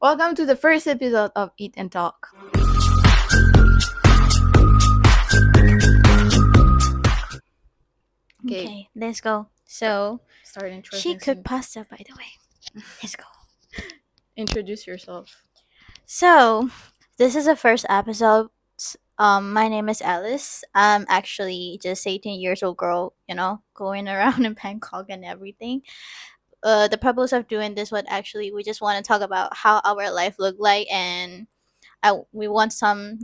Welcome to the first episode of Eat and Talk. Okay, let's go. So, Start she introducing. cooked pasta, by the way. Let's go. Introduce yourself. So, this is the first episode. My name is Alice. I'm actually just 18 years old girl, going around in Bangkok and everything. The purpose of doing this was actually we just want to talk about how our life looked like, and we want some,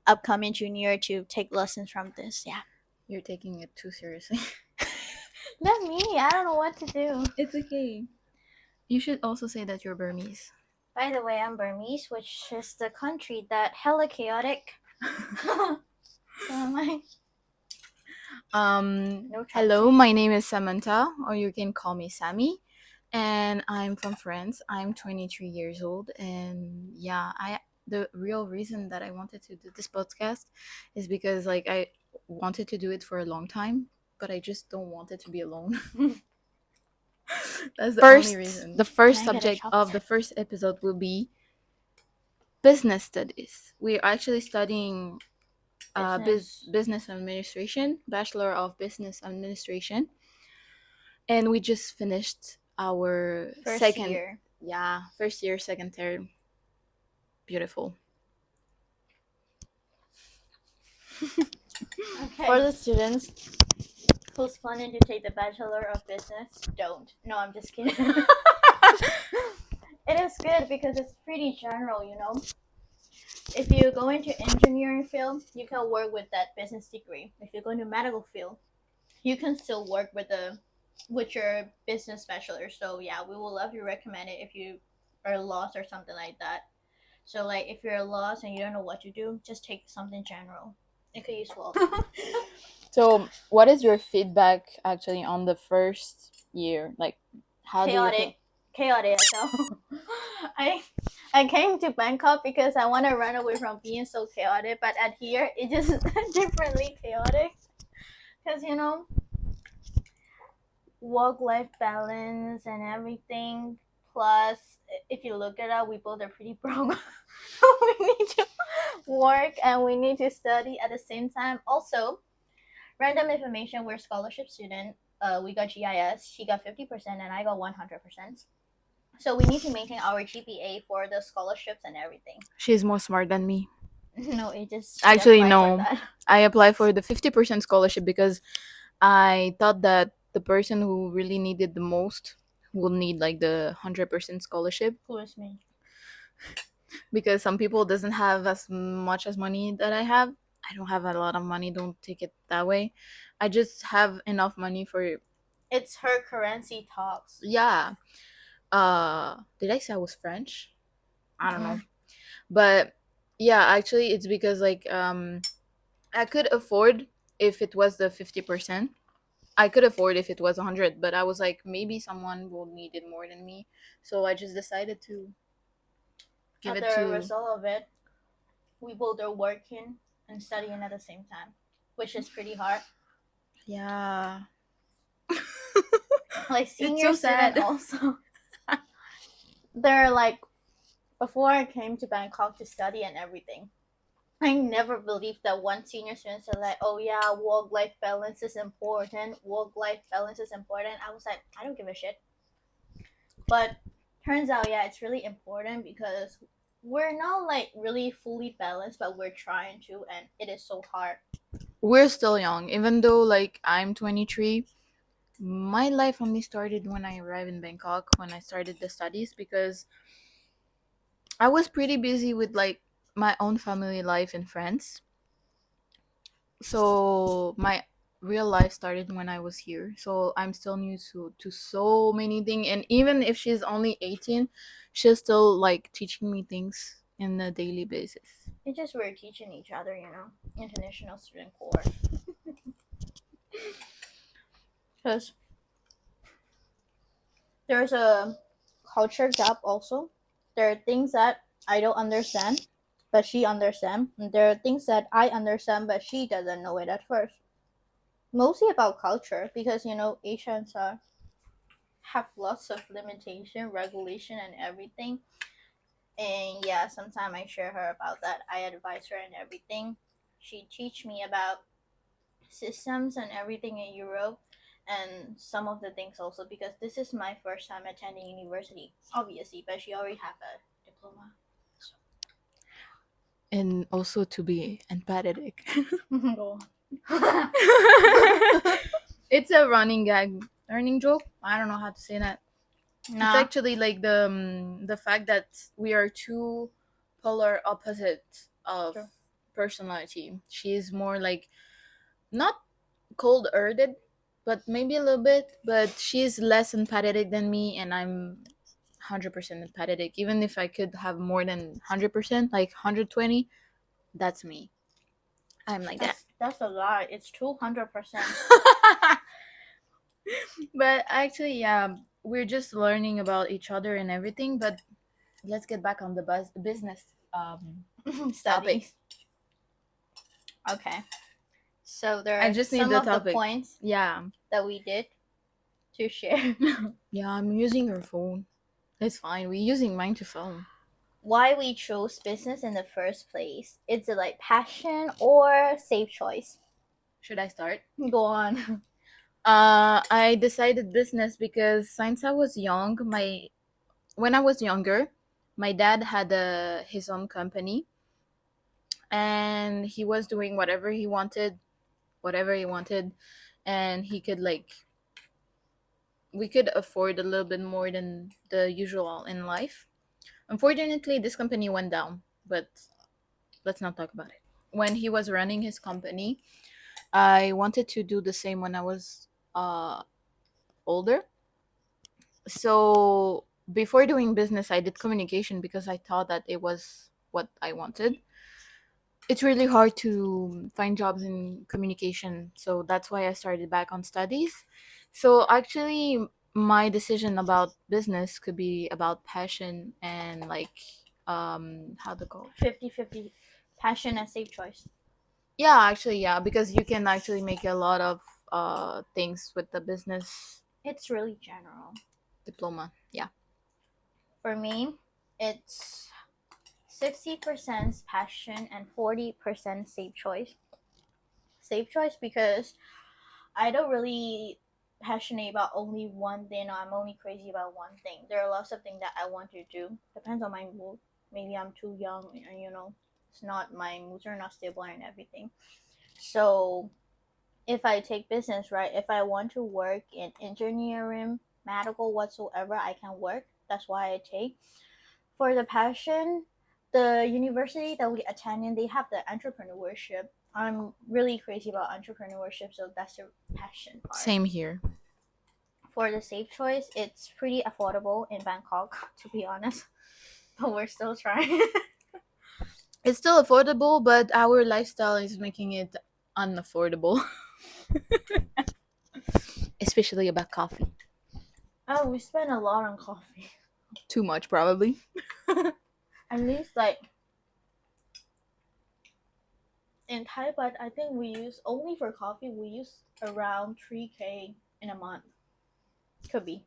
upcoming junior to take lessons from this. Yeah. You're taking it too seriously. Not me. I don't know what to do. It's okay. You should also say that you're Burmese. By the way, I'm Burmese, which is the country that hella chaotic. So am I. No Hello, my name is Samantha, or you can call me Sammy, and I'm from France. I'm 23 years old, and yeah, the real reason that I wanted to do this podcast is because I wanted to do it for a long time, but I just don't want it to be alone. That's the only reason. The first Can I get a subject chop of set? the first episode will be business studies. We're actually studying business administration, Bachelor of Business Administration, and we just finished our First second year. first year, second term. Beautiful. Okay. For the students who's planning to take the Bachelor of Business, don't. No, I'm just kidding. It is good because it's pretty general, If you go into engineering field, you can work with that business degree. If you go into medical field, you can still work with your business bachelor. So yeah, we will love to recommend it if you are lost or something like that. So like if you're lost and you don't know what to do, just take something general. It could use well. So, what is your feedback actually on the first year? Like, how do you feel? Chaotic. So I came to Bangkok because I want to run away from being so chaotic, but at here it just differently chaotic. Because work-life balance and everything. Plus, if you look at it, we both are pretty broke. We need to work and we need to study at the same time. Also, random information: we're scholarship student. We got GIS. She got 50% and I got 100%. So we need to maintain our GPA for the scholarships and everything. She's more smart than me. No, it just Actually, no. I applied for the 50% scholarship because I thought that the person who really needed the most will need like the 100% scholarship. Who is me? Because some people doesn't have as much as money that I have. I don't have a lot of money, don't take it that way. I just have enough money for It's her currency talks. yeah. Did I say I was French? I don't know. But yeah, actually it's because I could afford if it was the 50%. I could afford if it was 100, but I was like maybe someone will need it more than me. So I just decided to give it to result of it, we both are working and studying at the same time, which is pretty hard. yeah. Like senior It's so student sad. also. They're like, before I came to Bangkok to study and everything, I never believed that one senior student said like, oh yeah, work-life balance is important. Work-life balance is important. I was like, I don't give a shit. But turns out, yeah, it's really important because we're not like really fully balanced, but we're trying to, and it is so hard. We're still young, even though like I'm 23. My life only started when I arrived in Bangkok, when I started the studies, because I was pretty busy with like my own family life in France. So my real life started when I was here. So I'm still new to so many things, and even if she's only 18, she's still like teaching me things in a daily basis. It's just we're teaching each other, international student core. Because there's a culture gap also. There are things that I don't understand, but she understands. And there are things that I understand, but she doesn't know it at first. Mostly about culture, because Asians have lots of limitation, regulation, and everything. And yeah, sometimes I share her about that. I advise her and everything. She teach me about systems and everything in Europe and some of the things also because this is my first time attending university, obviously, but she already have a diploma. And also to be empathetic. Go It's a running gag, running joke. I don't know how to say that. It's nah. actually like the fact that we are two polar opposites of True. personality. She's more like not cold-hearted, but maybe a little bit. But she's less empathetic than me, and I'm 100% empathetic. Even if I could have more than 100%, like 120, that's me. I'm like that. That's a lot. It's 200%. But actually, yeah, we're just learning about each other and everything. But let's get back on the business topic. Studies. Okay. So there I are just need some the of the topic. points Yeah. that we did to share. Yeah, I'm using your phone. It's fine. We're using mine to phone. Why we chose business in the first place. Is it like passion or safe choice? Should I start? Go on. I decided business because since I was young, when I was younger, my dad had his own company, and he was doing whatever he wanted, and he could like we could afford a little bit more than the usual in life. Unfortunately, this company went down, but let's not talk about it. When he was running his company, I wanted to do the same when I was older. So before doing business, I did communication because I thought that it was what I wanted. It's really hard to find jobs in communication, so that's why I started back on studies. So actually, my decision about business could be about passion and like how to call 50-50 passion and safe choice. yeah, actually, yeah, because you can actually make a lot of things with the business It's really general. diploma. Yeah. For me, it's 60% passion and 40% safe choice. Safe choice because I don't really passionate about only one thing or I'm only crazy about one thing. There are lots of things that I want to do. Depends on my mood. Maybe I'm too young and it's not my moods are not stable and everything. So if I take business, right, if I want to work in engineering, medical, whatsoever, I can work. That's why I take. For the passion, the university that we attend in, they have the entrepreneurship. I'm really crazy about entrepreneurship, so that's the passion part. Same here. For the safe choice, it's pretty affordable in Bangkok, to be honest. But we're still trying. It's still affordable, but our lifestyle is making it unaffordable. Especially about coffee. Oh, we spend a lot on coffee. Too much, probably. At least like in Thai, but I think we use only for coffee. We use around 3K in a month. Could be.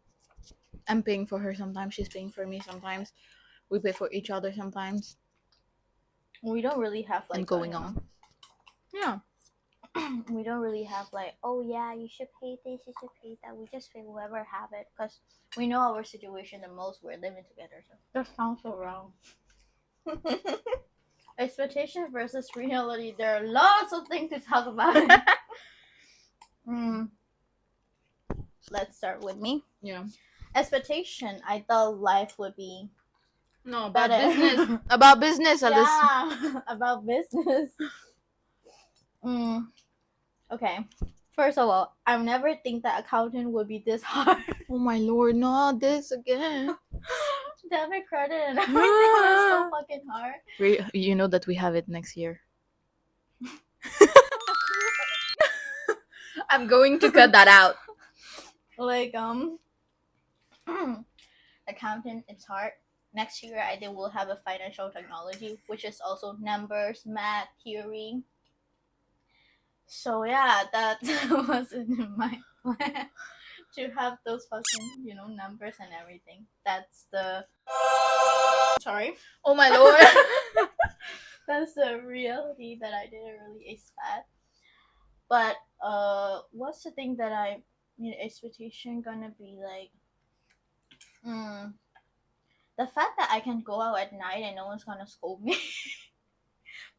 I'm paying for her sometimes. She's paying for me sometimes. We pay for each other sometimes. We don't really have like And going on. Yeah. We don't really have like, oh yeah, you should pay this, you should pay that. We just pay whoever have it because we know our situation the most. We're living together, so that sounds so wrong. Expectation versus reality. There are lots of things to talk about. Let's start with me. Yeah. Expectation. I thought life would be No, about better. business. About business, Alice. Yeah, about business. Okay. First of all, I never think that accounting would be this hard. Oh my lord, not this again. Debit, credit, and everything was so fucking hard. You know that we have it next year. I'm going to cut that out. Like accounting, it's hard. Next year, I think we'll have a financial technology, which is also numbers, math, theory. So yeah, that wasn't in my plan. to have those fucking, numbers and everything. That's the sorry. Oh my lord. That's the reality that I didn't really expect. But what's the thing that I expectation gonna be like? Mm, the fact that I can go out at night and no one's gonna scold me.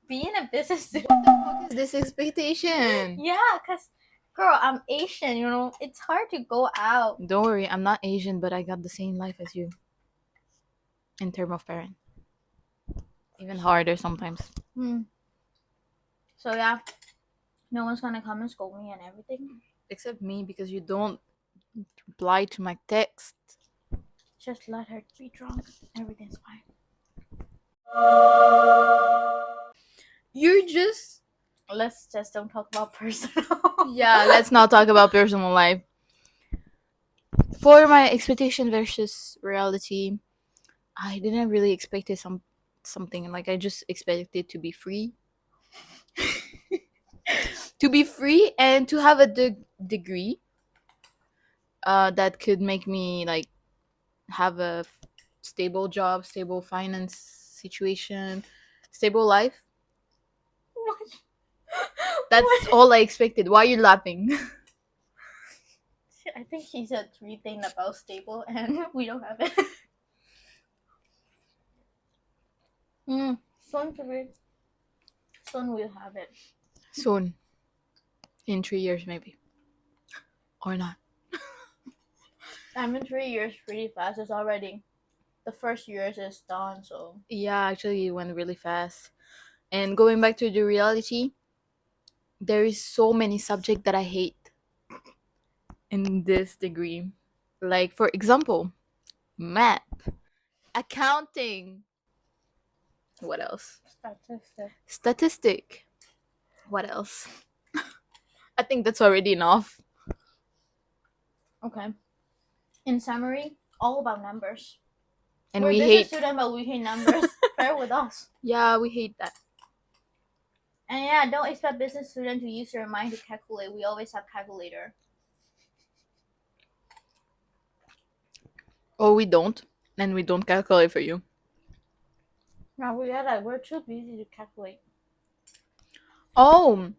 Being a business student. What the fuck is this expectation? Yeah, cause girl, I'm Asian. It's hard to go out. Don't worry, I'm not Asian, but I got the same life as you. In term of parent. Even harder sometimes. Hmm. So yeah, no one's gonna come and scold me and everything. Except me, because you don't reply to my text. Just let her be drunk. Everything's fine. You're just... Let's just don't talk about personal. Yeah, let's not talk about personal life. For my expectation versus reality, I didn't really expect it something. Like, I just expected to be free. To be free and to have a degree that could make me like have a stable job, stable finance situation, stable life. That's all I expected. Why are you laughing? I think he said 3 things about stable, and we don't have it. Soon to be. Soon we'll have it. Soon. In 3 years, maybe. Or not. I mean, 3 years pretty fast. It's already the first years is done. So Yeah, actually, it went really fast. And going back to the reality, there is so many subjects that I hate in this degree. Like, for example, math, accounting. What else? Statistic. What else? I think that's already enough. Okay. In summary, all about numbers. And We're we business hate. student, but we hate numbers. Fair with us. Yeah, we hate that. And yeah, don't expect business student to use your mind to calculate. We always have calculator. Or we don't. And we don't calculate for you. No, we got that. We're too busy to calculate. Oh,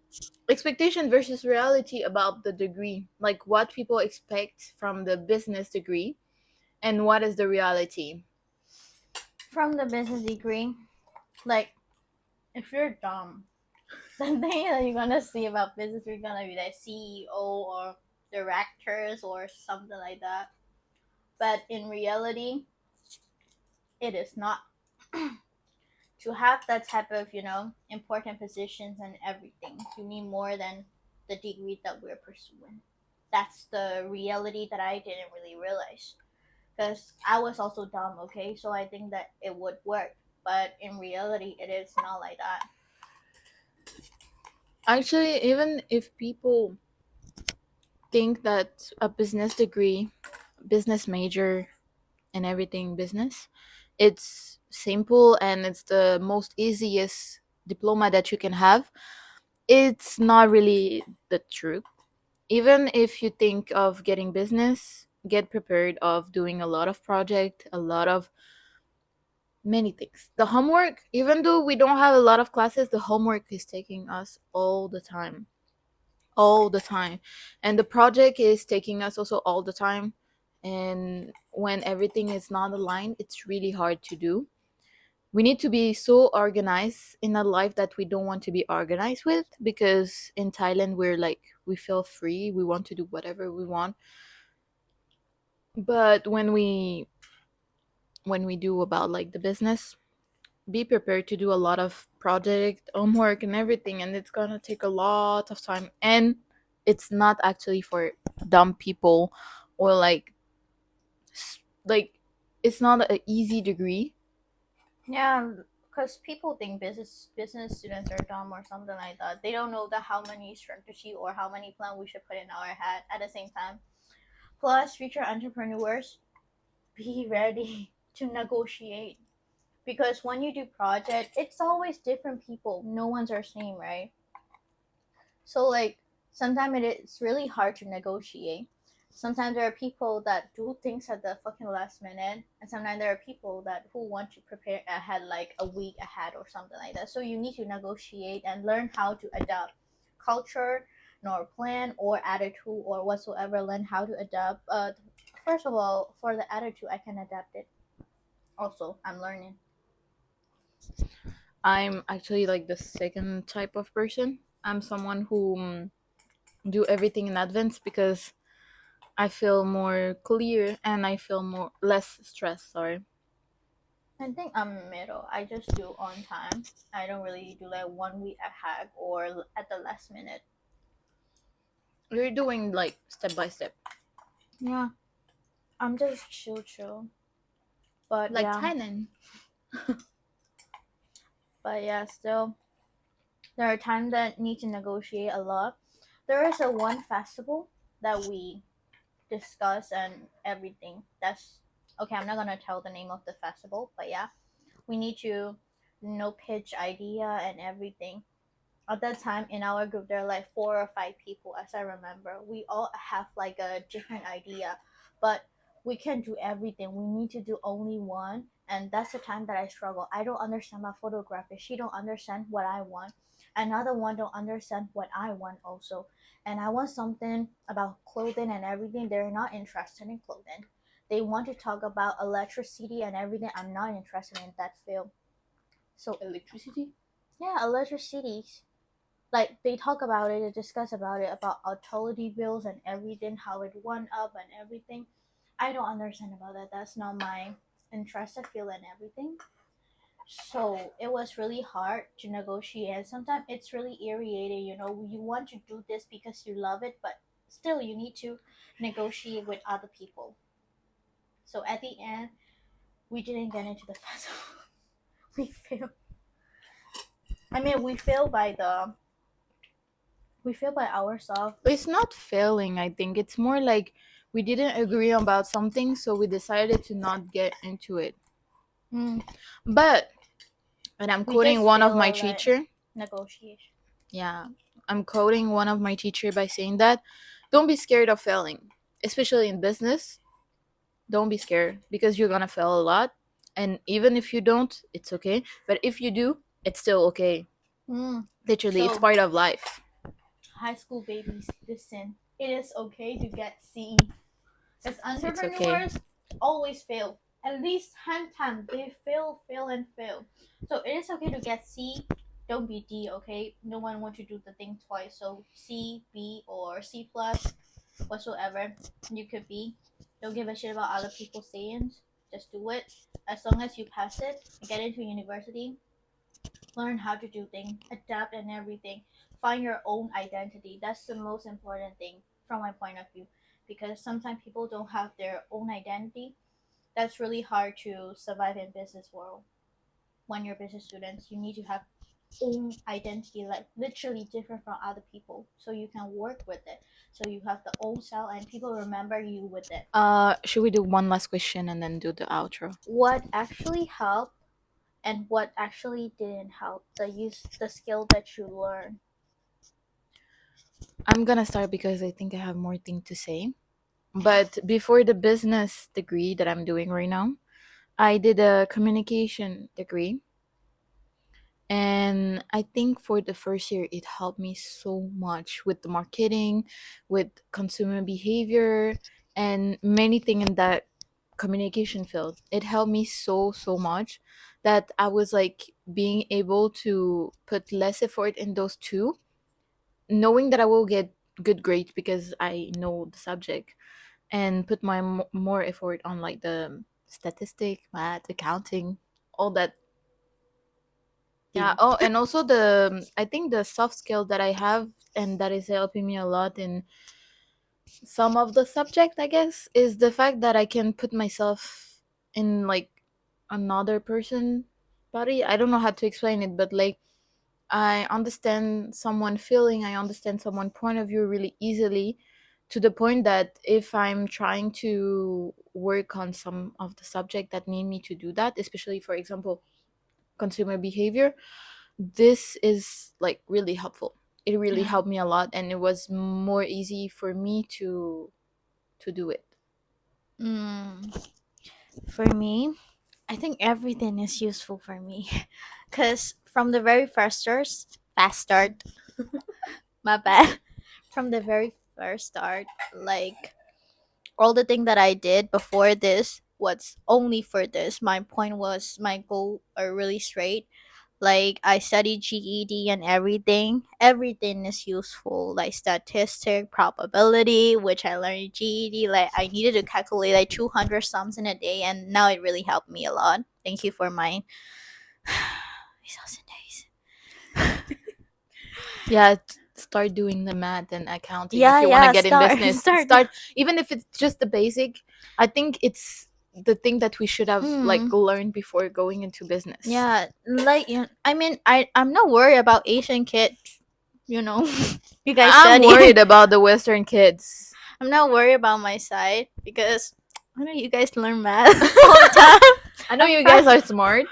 expectation versus reality about the degree. Like what people expect from the business degree and what is the reality. From the business degree, like, if you're dumb, the thing that you're gonna see about business, you're gonna be like CEO or directors or something like that. But in reality, it is not. To have that type of, important positions and everything, you need more than the degree that we're pursuing. That's the reality that I didn't really realize. Because I was also dumb, okay? So I think that it would work. But in reality, it is not like that. Actually, even if people think that a business degree, business major, and everything business, it's simple and it's the most easiest diploma that you can have, it's not really the truth. Even if you think of getting business, get prepared of doing a lot of project, a lot of many things. The homework, even though we don't have a lot of classes, the homework is taking us all the time. All the time. And the project is taking us also all the time. And when everything is not aligned, it's really hard to do. We need to be so organized in a life that we don't want to be organized with, because in Thailand we're like, we feel free, we want to do whatever we want. But when we do about like the business, be prepared to do a lot of project homework and everything, and it's gonna take a lot of time, and it's not actually for dumb people, or like it's not an easy degree. Yeah, because people think business students are dumb or something like that. They don't know that how many strategy or how many plan we should put in our head at the same time. Plus, future entrepreneurs, be ready to negotiate, because when you do project, it's always different people. No one's our same, right? So like sometimes it's really hard to negotiate. Sometimes there are people that do things at the fucking last minute, and sometimes there are people that who want to prepare ahead, like a week ahead or something like that. So you need to negotiate and learn how to adapt culture, nor plan or attitude or whatsoever. Learn how to adapt. First of all, for the attitude, I can adapt it. Also, I'm learning. I'm actually like the second type of person. I'm someone who do everything in advance because I feel more clear and I feel more less stressed. Sorry, I think I'm middle. I just do on time. I don't really do like 1 week ahead or at the last minute. you're doing like step by step, Yeah, I'm just chill. But like yeah, Thailand. still there are times that need to negotiate a lot. There is a one festival that we discuss and everything. That's okay. I'm not gonna tell the name of the festival, but yeah, we need to pitch idea and everything. At that time in our group there are like 4 or 5 people, as I remember. We all have like a different idea, but we can't do everything. We need to do only one, and that's the time that I struggle. I don't understand my photographer. She don't understand what I want. Another one don't understand what I want also. And I want something about clothing and everything. They're not interested in clothing. They want to talk about electricity and everything. I'm not interested in that field. So Electricity. yeah, electricity, like they talk about it, they discuss about it, about utility bills and everything, how it went up and everything. I don't understand about that. That's not my interest. I feel and everything. So it was really hard to negotiate. And sometimes it's really irritating. You want to do this because you love it, but still you need to negotiate with other people. So at the end, we didn't get into the festival. We failed. I mean, we failed by ourselves. It's not failing. I think it's more like we didn't agree about something, so we decided to not get into it. Mm, But and I'm we quoting just one of fail my at like teacher. negotiation. Yeah, I'm quoting one of my teacher by saying that don't be scared of failing, especially in business. Don't be scared because you're gonna fail a lot, and even if you don't, it's okay. But if you do, it's still okay. Mm. Literally, it's So, part of life. high school babies, listen. It is okay to get C. As It's okay. entrepreneurs always fail. At least 10 times they fail, and fail. So it is okay to get C. Don't be D, okay? No one wants to do the thing twice. So C, B, or C plus, whatsoever you could be. Don't give a shit about other people's sayings. Just do it. As long as you pass it and get into university, learn how to do things, adapt and everything. Find your own identity. That's the most important thing from my point of view. Because sometimes people don't have their own identity. That's really hard to survive in business world. When you're business students, you need to have own identity, like literally different from other people, so you can work with it. So you have the own style, and people remember you with it. Should we do one last question and then do the outro? What actually helped and what actually didn't help, the skill that you learn. I'm gonna start because I think I have more thing to say. But before the business degree that I'm doing right now, I did a communication degree. And I think for the first year, it helped me so much with the marketing, with consumer behavior, and many things in that communication field. It helped me so much that I was like being able to put less effort in those two, knowing that I will get good grades because I know the subject, and put my more effort on like the statistic, math, accounting, all that. Yeah. Thing. Oh, and also the I think the soft skill that I have and that is helping me a lot in some of the subject, I guess, is the fact that I can put myself in like another person body. I don't know how to explain it, but like I understand someone feeling, I understand someone point of view really easily, to the point that if I'm trying to work on some of the subject that need me to do that, especially for example consumer behavior, this is like really helpful. It really Yeah. helped me a lot, and it was more easy for me to do it? Mm, for me, I think everything is useful for me. Because from the very fast start, my bad. From the very first start, like all the thing that I did before this was only for this. My point was my goal are really straight. Like I studied GED and everything. Everything is useful, like statistic, probability, which I learned in GED. Like I needed to calculate like 200 sums in a day, and now it really helped me a lot. Thank you for my 1000 days. Yeah, start doing the math and accounting if Yeah, you want to yeah. get in Start, business. start. Start, even if it's just the basic. I think it's the thing that we should have like Mm. learned before going into business. Yeah, like I mean, I'm not worried about Asian kids. You know, you guys I'm study. worried about the Western kids. I'm not worried about my side because I know you guys learn math all the time. I know I'm you guys proud. are smart.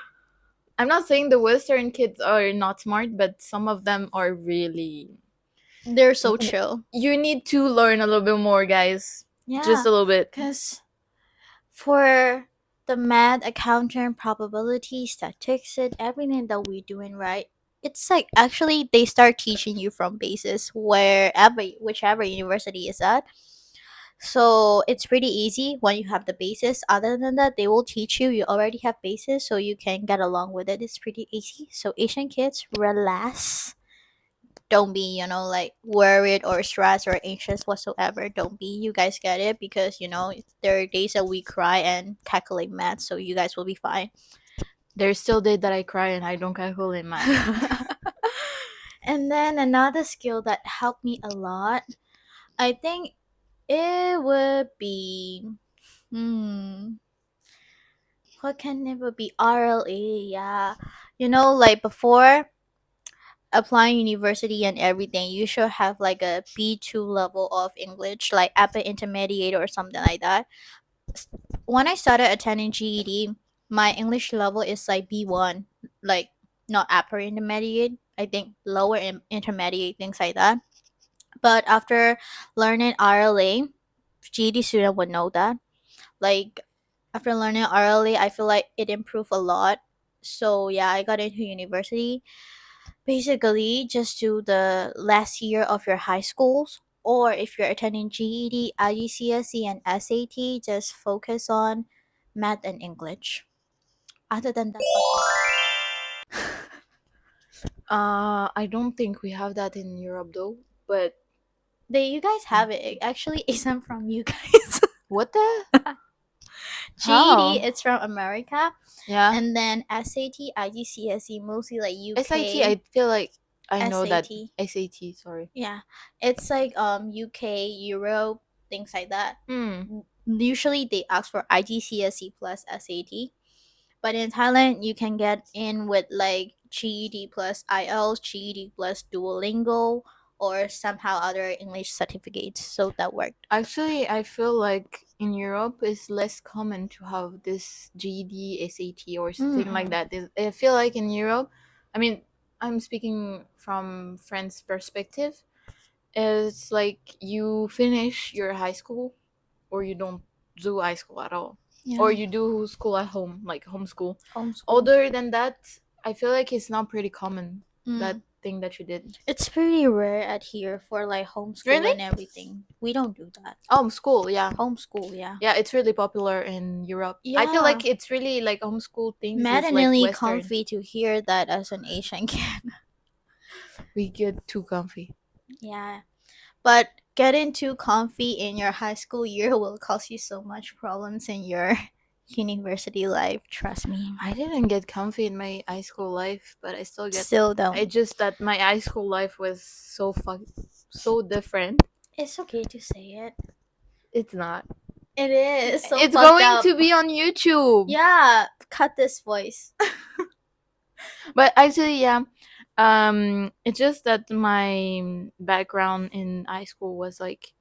I'm not saying the Western kids are not smart, but some of them are really. They're so chill. You need to learn a little bit more, guys. Just Yeah, a little bit. because for the math, accounting, probability, statistics, everything that we're doing right, it's like actually they start teaching you from basis wherever, whichever university is at. So it's pretty easy when you have the basis. Other than that, they will teach you. You already have basis, so you can get along with it. It's pretty easy. So Asian kids, relax. Don't be, like worried or stressed or anxious whatsoever. Don't be. You guys get it because there are days that we cry and calculate math, so you guys will be fine. There's still days that I cry and I don't calculate math. And then another skill that helped me a lot, I think it would be what can it would be? RLE, yeah. Like before applying university and everything, you should have like a B2 level of English, like upper intermediate or something like that. When I started attending GED, my English level is like B1, like not upper intermediate. I think lower intermediate, things like that. But after learning RLA, GED student would know that. Like after learning RLA, I feel like it improved a lot. So yeah, I got into university. Basically, just do the last year of your high schools, or if you're attending GED, IGCSE, and SAT, just focus on math and English. Other than that, fuck it. I don't think we have that in Europe though. But You guys have it. It actually isn't from you guys. what the? GED, How? it's from America, Yeah. and then SAT, IGCSE, mostly like SIT, UK. I feel like I know that. SAT, SAT, sorry. yeah, it's like UK, Europe, things like that. Hmm. Usually they ask for IGCSE plus SAT, but in Thailand you can get in with like GED plus IELTS, GED plus Duolingo, or somehow other English certificates. So that worked. Actually, I feel like in Europe it's less common to have this GED, SAT, or something like Mm-mm. that. I feel like in Europe, I mean, I'm speaking from friends' perspective. It's like you finish your high school, or you don't do high school at all, or Yeah, you do school at home, like homeschool. homeschool. Other than that, I feel like it's not pretty common, that Mm. thing that you did. It's pretty rare at here for like homeschool Really? and everything. We don't do that. Homeschool, yeah. Homeschool, yeah. Yeah, it's really popular in Europe. I feel Yeah. like it's really like homeschool things is like Maddeningly Western. comfy to hear that as an Asian kid. We get too comfy. Yeah. But getting too comfy in your high school year will cause you so much problems in your university life, trust me. I didn't get comfy in my high school life, but I still get. Still I don't. just that my high school life was so different. It's okay to say it. It's not. It is so It's fucked going up. to be on YouTube. Yeah, cut this voice. But actually, yeah. It's just that my background in high school was like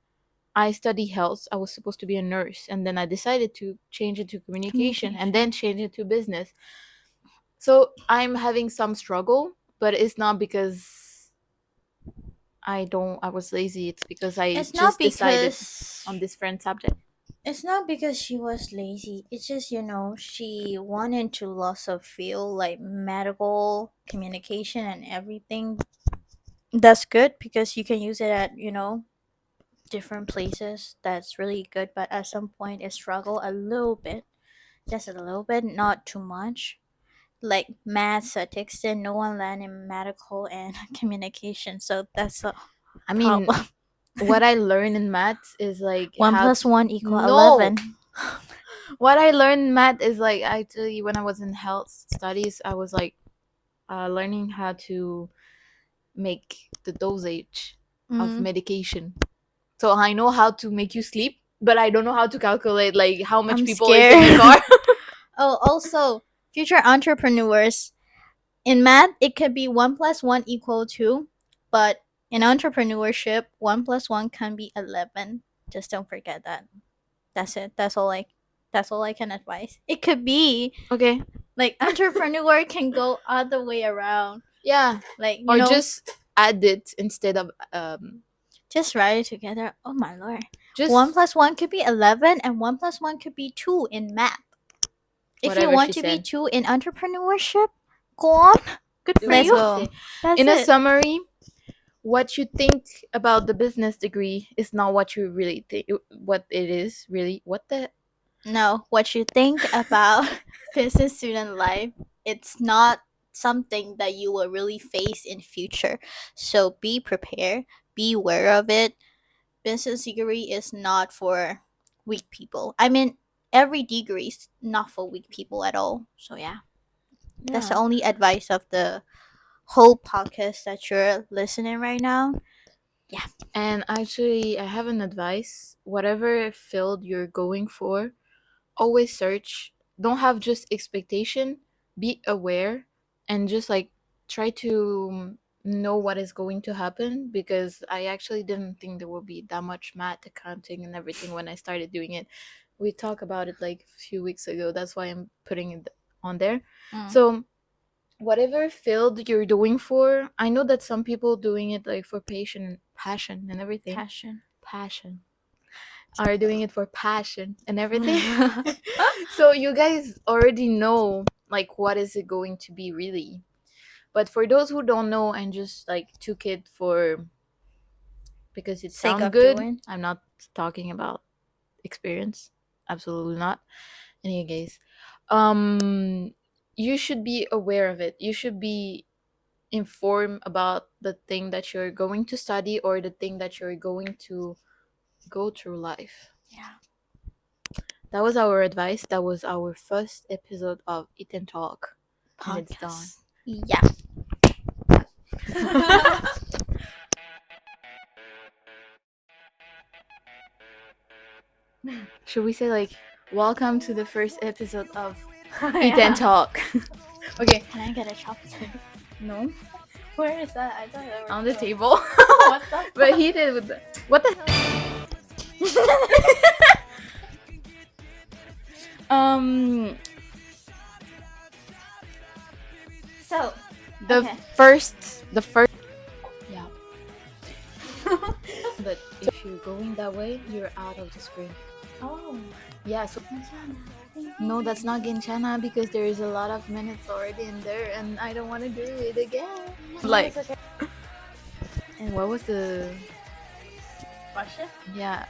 I study health. I was supposed to be a nurse, and then I decided to change it to communication, and then change it to business. So I'm having some struggle, but it's not because I was lazy. It's because I It's not just decided because on this friend subject. it's not because she was lazy. It's just, she wanted to lots of field like medical communication and everything. That's good because you can use it at, different places. That's really good, but at some point it struggle a little bit. Just a little bit, not too much. Like maths at extent, no one learned in medical and communication, so that's a I mean, problem. what I learned in maths is like One how plus to one equal no. 11. What I learned in math is like actually when I was in health studies, I was like learning how to make the dosage of Mm, medication. So I know how to make you sleep, but I don't know how to calculate like how much I'm people is in the scared. car. Oh, also, future entrepreneurs. In math, it could be 1 plus 1 equal 2, but in entrepreneurship, 1 plus 1 can be 11. Just don't forget that. That's it. That's all I can advise. It could be Okay. like entrepreneur can go other way around. Yeah. Like, Or just add it instead of just write it together. Oh my lord. 1 just plus 1 could be 11 and 1 plus 1 could be 2 in math. If you whatever want she to be said. 2 in entrepreneurship, go on. Good Do for what you. she Let's say. go. That's In a it. summary, what you think about the business degree is not what you really think what it is really. What the No, what you think about business student life, it's not something that you will really face in future. So be prepared, be aware of it. Business degree is not for weak people. I mean, every degree is not for weak people at all. So yeah, that's the yeah. only advice of the whole podcast that you're listening right now. Yeah. And actually, I have an advice. Whatever field you're going for, always search. Don't have just expectation. Be aware and just like try to know what is going to happen because I actually didn't think there would be that much math, accounting, and everything when I started doing it. We talked about it like a few weeks ago. That's why I'm putting it on there. Mm. So whatever field you're doing for, I know that some people doing it like for passion and everything. Passion. Passion are doing it for passion and everything. So you guys already know like what is it going to be really. But for those who don't know and just like took it for because it Sake sounds of good, doing. I'm not talking about experience. Absolutely not. Any case. You should be aware of it. You should be informed about the thing that you're going to study or the thing that you're going to go through life. Yeah. That was our advice. That was our first episode of Eat and Talk. And it's done. Podcast. Yeah. Should we say like welcome to the first episode of Eat Yeah. and Talk? Okay. Can I get a chopstick? No. Where is that? I thought that was On the still- table. What the But fuck? he did with the what the hell? um So, the okay. first yeah. But if you're going that way, you're out of the screen. Oh, Yeah, so no, that's not Ginchana because there is a lot of minutes already in there and I don't want to do it again. Like, and what was the question? yeah.